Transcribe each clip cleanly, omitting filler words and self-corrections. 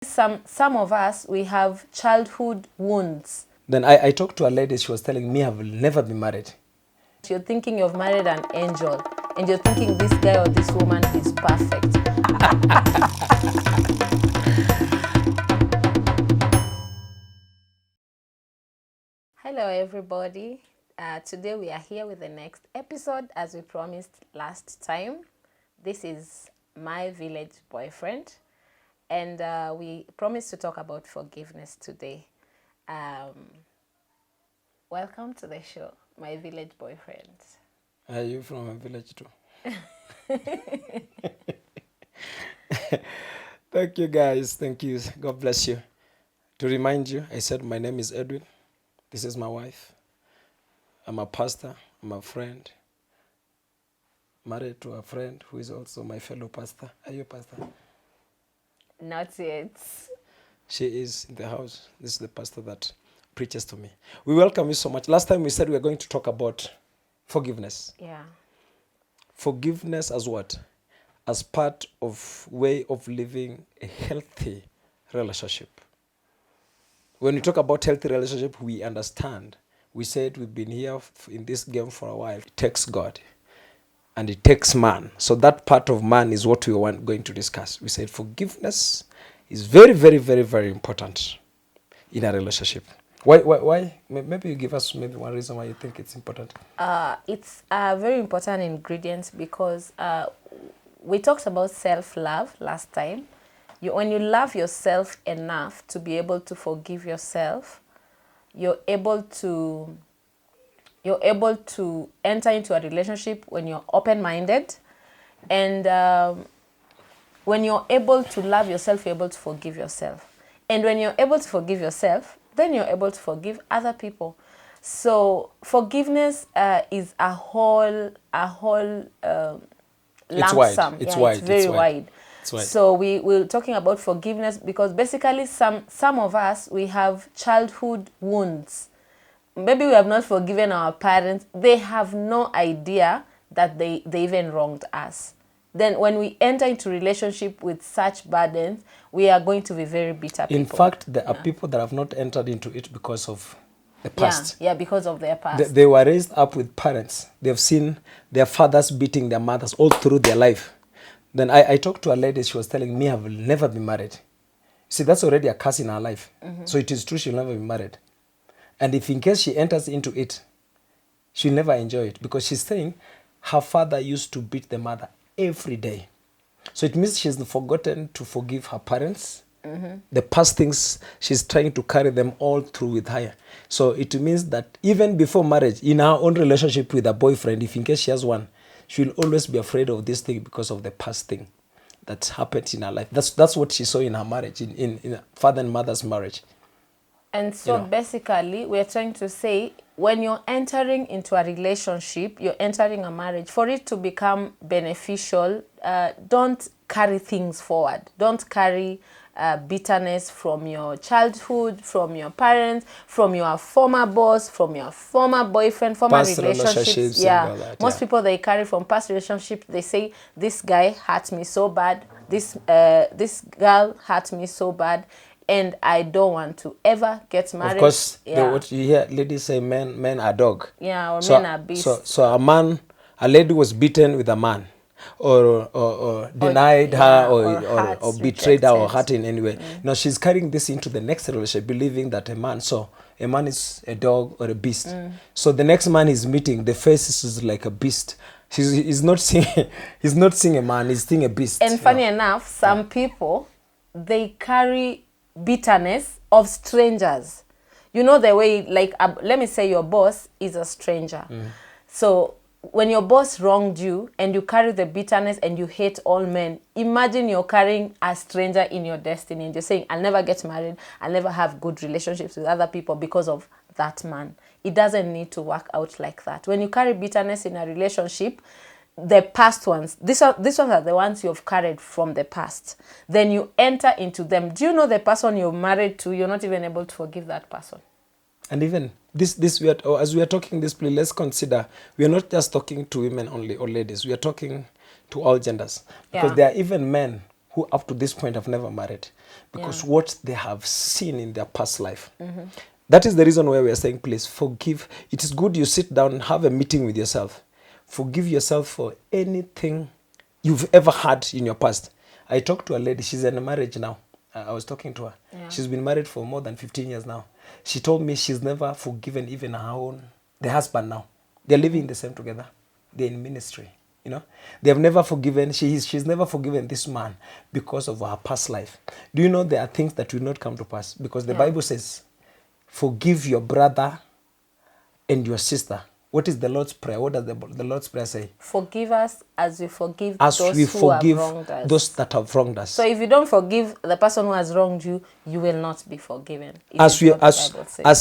Some of us, we have childhood wounds. Then I talked to a lady, she was telling me I will never be married. You're thinking you've married an angel, and you're thinking this guy or this woman is perfect. Hello everybody. Today we are here with the next episode as we promised last time. This is My Village Boyfriend, and we promised to talk about forgiveness today. Welcome to the show, My Village Boyfriend. Are you from a village too? Thank you guys, thank you. God bless you. To remind you, I said my name is Edwin. This is my wife. I'm a pastor, I'm a friend. Married to a friend who is also my fellow pastor. Are you a pastor? Not yet. She is in the house. This is the pastor that preaches to me. We welcome you so much. Last time we said we were going to talk about forgiveness. Yeah. Forgiveness as what? As part of way of living a healthy relationship. When we talk about healthy relationship, we understand. We said we've been here in this game for a while. It takes God and it takes man. So that part of man is what we are going to discuss. We said forgiveness is very, very, very, very important in a relationship. Why? Maybe you give us maybe one reason why you think it's important. It's a very important ingredient because we talked about self-love last time. When you love yourself enough to be able to forgive yourself, you're able to enter into a relationship when you're open-minded, and when you're able to love yourself, you're able to forgive yourself. And when you're able to forgive yourself, then you're able to forgive other people. So forgiveness is a whole lump sum. It's yeah, wide. It's very wide. It's wide. So we're talking about forgiveness because basically some of us, we have childhood wounds. Maybe we have not forgiven our parents. They have no idea that they even wronged us. Then when we enter into relationship with such burdens, we are going to be very bitter people. In fact, there are people that have not entered into it because of the past. Yeah, because of their past. They were raised up with parents. They've seen their fathers beating their mothers all through their life. Then I talked to a lady, she was telling me I will never be married. See, that's already a curse in her life. Mm-hmm. So it is true she'll never be married. And if in case she enters into it, she'll never enjoy it because she's saying her father used to beat the mother every day. So it means she's forgotten to forgive her parents. Mm-hmm. The past things, she's trying to carry them all through with her. So it means that even before marriage, in her own relationship with a boyfriend, if in case she has one, she'll always be afraid of this thing because of the past thing that happened in her life. That's what she saw in her marriage, in father and mother's marriage. And so basically, we're trying to say, when you're entering into a relationship, you're entering a marriage, for it to become beneficial, don't carry things forward. Don't carry bitterness from your childhood, from your parents, from your former boss, from your former boyfriend, former past relationships. Most people, they carry from past relationships. They say, this guy hurt me so bad. This girl hurt me so bad. And I don't want to ever get married. Of course, what you hear ladies say, men are dog. Yeah, or men are beasts. So a lady was beaten with a man, or denied her, or betrayed her, or hurt in any way. Now she's carrying this into the next relationship, believing that a man is a dog or a beast. So the next man he's meeting, the face is like a beast. He's not seeing a man, he's seeing a beast. And funny enough, some people, they carry bitterness of strangers. You know the way, like, let me say your boss is a stranger. So when your boss wronged you and you carry the bitterness and you hate all men, imagine you're carrying a stranger in your destiny and you're saying, I'll never get married, I'll never have good relationships with other people because of that man. It doesn't need to work out like that. When you carry bitterness in a relationship, the past ones, these ones are the ones you've carried from the past. Then you enter into them. Do you know the person you're married to, you're not even able to forgive that person? And even this as we are talking this, please let's consider we are not just talking to women only or ladies. We are talking to all genders because there are even men who up to this point have never married because what they have seen in their past life. That is the reason why we are saying, please forgive. It is good you sit down and have a meeting with yourself. Forgive yourself for anything you've ever had in your past. I talked to a lady, she's in a marriage now. I was talking to her. She's been married for more than 15 years now. She told me she's never forgiven even her own, the husband now. They're living the same together. They're in ministry, you know. They have never forgiven, she's never forgiven this man because of her past life. Do you know there are things that will not come to pass? Because the Bible says, forgive your brother and your sister. What is the Lord's Prayer? What does the Lord's Prayer say? Forgive us as we forgive As those we who have forgive wronged us. those that have wronged us. So if you don't forgive the person who has wronged you, you will not be forgiven. As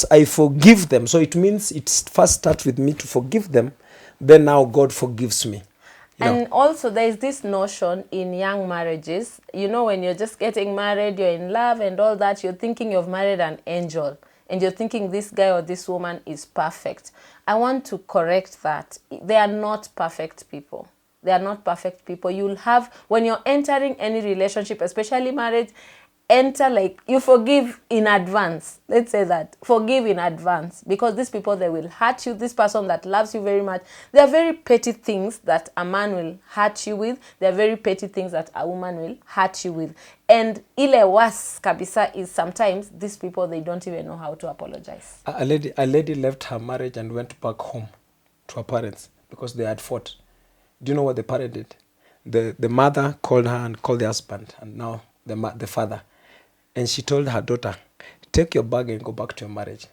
I forgive them. So it means it first starts with me to forgive them. Then now God forgives me. And also there is this notion in young marriages, you know, when you're just getting married, you're in love and all that, you're thinking you've married an angel. And you're thinking this guy or this woman is perfect. I want to correct that. They are not perfect people. They are not perfect people. You'll have, when you're entering any relationship, especially marriage, enter like, you forgive in advance. Let's say that. Forgive in advance. Because these people, they will hurt you. This person that loves you very much. There are very petty things that a man will hurt you with. There are very petty things that a woman will hurt you with. And ile was kabisa is sometimes these people, they don't even know how to apologize. A lady left her marriage and went back home to her parents because they had fought. Do you know what the parent did? The mother called her and called the husband, and now the father. And she told her daughter, take your bag and go back to your marriage.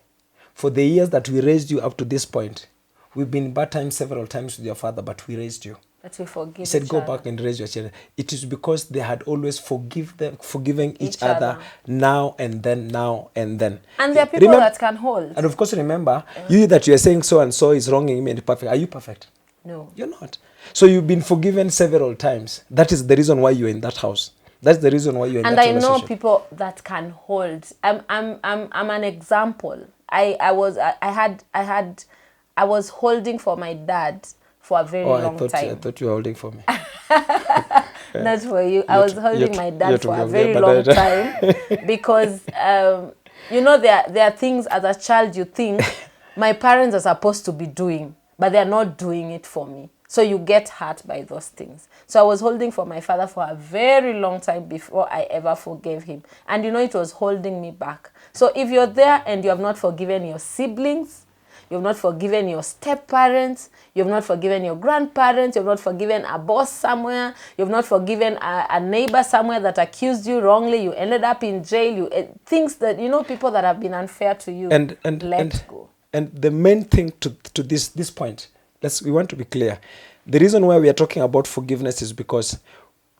For the years that we raised you up to this point, we've been bad times several times with your father, but we raised you. But we forgive. He said, go back and raise your children. It is because they had always forgiven each other now and then. And there are people that can hold. And of course, remember, you that you are saying so and so is wronging me and perfect. Are you perfect? No. You're not. So you've been forgiven several times. That is the reason why you're in that house. That's the reason why you're in that relationship. And I know people that can hold. I'm an example. I was holding for my dad for a very long time. I thought you were holding for me. Not for you. I was holding my dad for a very long time because, you know, there are things as a child you think my parents are supposed to be doing, but they're not doing it for me. So you get hurt by those things. So I was holding for my father for a very long time before I ever forgave him. And you know, it was holding me back. So if you're there and you have not forgiven your siblings, you have not forgiven your step-parents, you have not forgiven your grandparents, you have not forgiven a boss somewhere, you have not forgiven a neighbor somewhere that accused you wrongly, you ended up in jail, things that, you know, people that have been unfair to you, let go. And the main thing to this point, we want to be clear. The reason why we are talking about forgiveness is because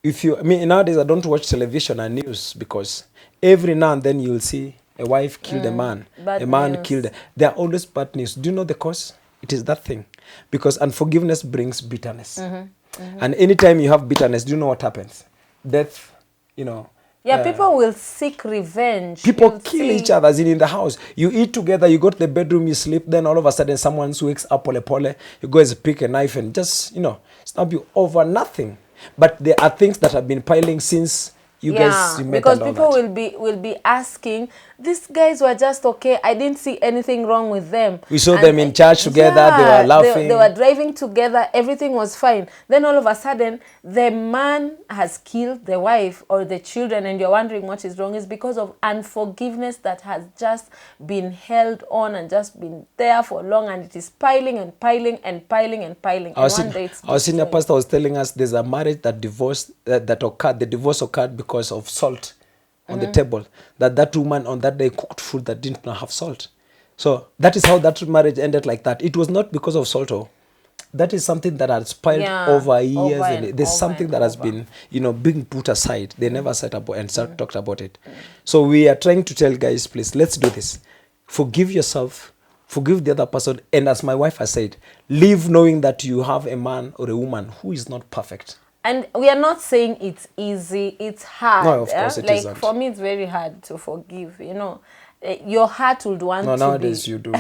nowadays I don't watch television and news because every now and then you'll see a wife killed a man, a man killed. There are always bad news. Do you know the cause? It is that thing. Because unforgiveness brings bitterness. And anytime you have bitterness, do you know what happens? Death, you know. Yeah, people will seek revenge. People kill each other, as in the house. You eat together, you go to the bedroom, you sleep, then all of a sudden someone wakes up, pole, you go and pick a knife and just, stab you over nothing. But there are things that have been piling since you guys met. Because people will be asking, these guys were just okay. I didn't see anything wrong with them. We saw them in church together. They were laughing. They were driving together. Everything was fine. Then all of a sudden, the man has killed the wife or the children, and you're wondering what is wrong. It's because of unforgiveness that has just been held on and just been there for long, and it is piling and piling and piling and piling. Our senior pastor was telling us there's a marriage that occurred. The divorce occurred because of salt on the table, that woman on that day cooked food that didn't have salt. So that is how that marriage ended like that. It was not because of salt. That is something that has piled over years. And there's something that has been, being put aside. They never set up and talked about it. So we are trying to tell guys, please, let's do this. Forgive yourself. Forgive the other person. And as my wife has said, live knowing that you have a man or a woman who is not perfect. And we are not saying it's easy, it's hard. No, of course it like isn't. for me, it's very hard to forgive. Your heart would want No, to nowadays be. you do.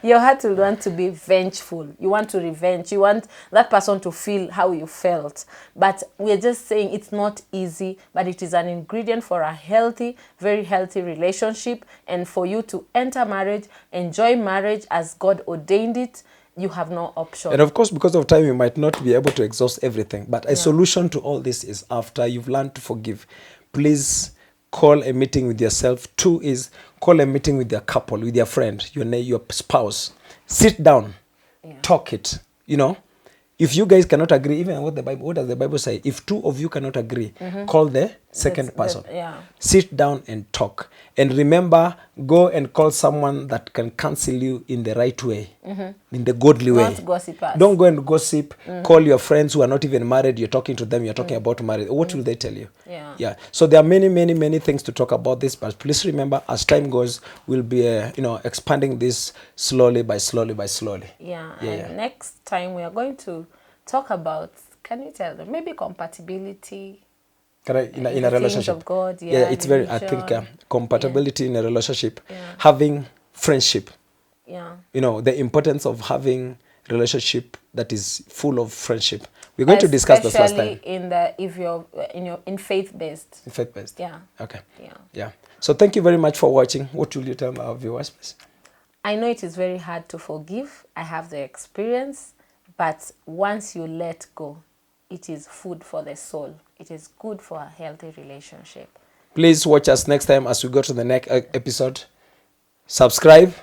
Your heart will want to be vengeful. You want to revenge. You want that person to feel how you felt. But we're just saying it's not easy, but it is an ingredient for a healthy, very healthy relationship. And for you to enter marriage, enjoy marriage as God ordained it, you have no option. And of course, because of time, you might not be able to exhaust everything. But a solution to all this is, after you've learned to forgive, please call a meeting with yourself. 2 is call a meeting with your couple, with your friend, your spouse. Sit down, talk it. If you guys cannot agree, even what does the Bible say? If 2 of you cannot agree, call the second person. Sit down and talk. And remember, go and call someone that can counsel you in the right way, in the godly way. Not gossipers. Don't go and gossip. Call your friends who are not even married. You're talking to them. You're talking about marriage. What will they tell you? Yeah. So there are many, many, many things to talk about this. But please remember, as time goes, we'll be, expanding this slowly by slowly. And next time we are going to talk about, can you tell them, maybe compatibility in a the things relationship of God, it's very, I think, compatibility in a relationship, having friendship, the importance of having relationship that is full of friendship. We're going to discuss this last time. If you're in faith-based. Faith-based. Okay. Yeah. So thank you very much for watching. What will you tell our viewers, please? I know it is very hard to forgive. I have the experience, but once you let go, it is food for the soul. It is good for a healthy relationship. Please watch us next time as we go to the next episode. Subscribe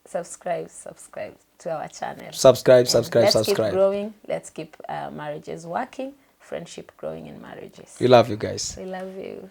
to our channel. Subscribe. Let's keep growing. Let's keep marriages working, friendship growing in marriages. We love you guys. We love you.